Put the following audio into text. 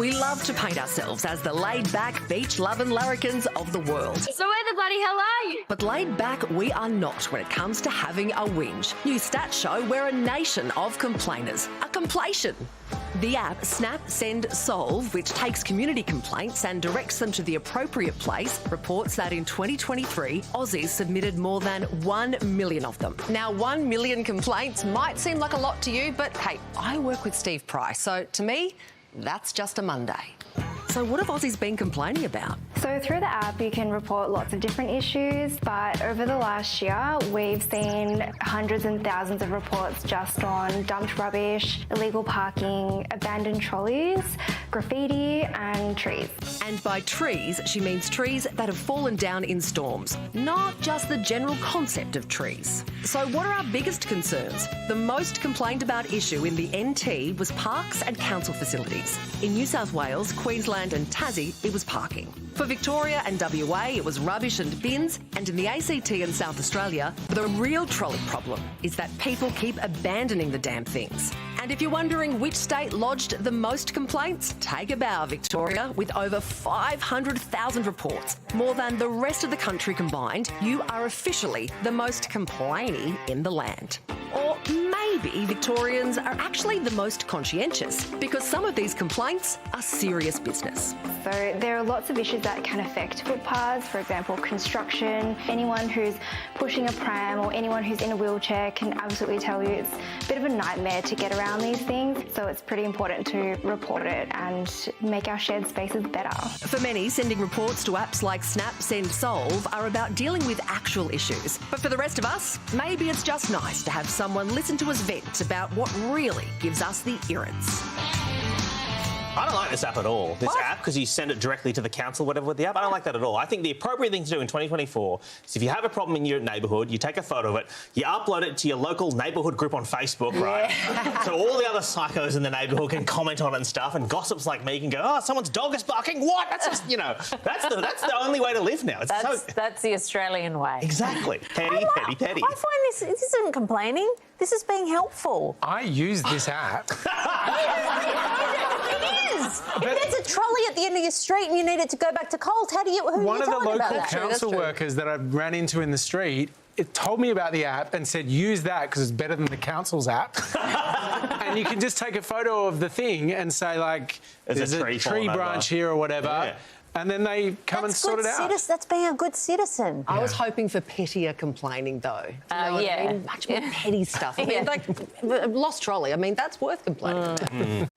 We love to paint ourselves as the laid-back, beach-loving larrikins of the world. So where the bloody hell are you? But laid back we are not when it comes to having a whinge. New stats show we're a nation of complainers. A complation. The app Snap, Send, Solve, which takes community complaints and directs them to the appropriate place, reports that in 2023, Aussies submitted more than 1 million of them. Now, 1 million complaints might seem like a lot to you, but hey, I work with Steve Price, so to me, that's just a Monday. So what have Aussies been complaining about? So through the app, you can report lots of different issues, but over the last year, we've seen hundreds and thousands of reports just on dumped rubbish, illegal parking, abandoned trolleys, graffiti and trees. And by trees, she means trees that have fallen down in storms, not just the general concept of trees. So what are our biggest concerns? The most complained about issue in the NT was parks and council facilities. In New South Wales, Queensland and Tassie, it was parking. For Victoria and WA, it was rubbish and bins. And in the ACT and South Australia, the real trolley problem is that people keep abandoning the damn things. And if you're wondering which state lodged the most complaints, take a bow, Victoria, with over 500,000 reports. More than the rest of the country combined, you are officially the most complainy in the land. Or maybe Victorians are actually the most conscientious, because some of these complaints are serious business. So there are lots of issues that can affect footpaths, for example, construction. Anyone who's pushing a pram or anyone who's in a wheelchair can absolutely tell you it's a bit of a nightmare to get around these things. So it's pretty important to report it and make our shared spaces better. For many, sending reports to apps like Snap, Send, Solve are about dealing with actual issues. But for the rest of us, maybe it's just nice to have someone listen to us vent about what really gives us the irrits. I don't like this app at all. This app, because you send it directly to the council, whatever, with the app. I don't like that at all. I think the appropriate thing to do in 2024 is if you have a problem in your neighbourhood, you take a photo of it, you upload it to your local neighbourhood group on Facebook, right? So all the other psychos in the neighbourhood can comment on it and stuff, and gossips like me can go, oh, someone's dog is barking. What? That's just, you know, that's the only way to live now. That's the Australian way. Exactly. Petty. I find this isn't complaining. This is being helpful. I use this app. If there's a trolley at the end of your street and you need it to go back to Coles, who are you telling about that? One of the local council workers that I ran into in the street, it told me about the app and said, use that because it's better than the council's app. And you can just take a photo of the thing and say, like, there's a tree branch here or whatever. Yeah. And then they come and sort it out. That's being a good citizen. I was hoping for pettier complaining, though. Do you know what I mean? Much more petty stuff. I mean, like, lost trolley, I mean, that's worth complaining about.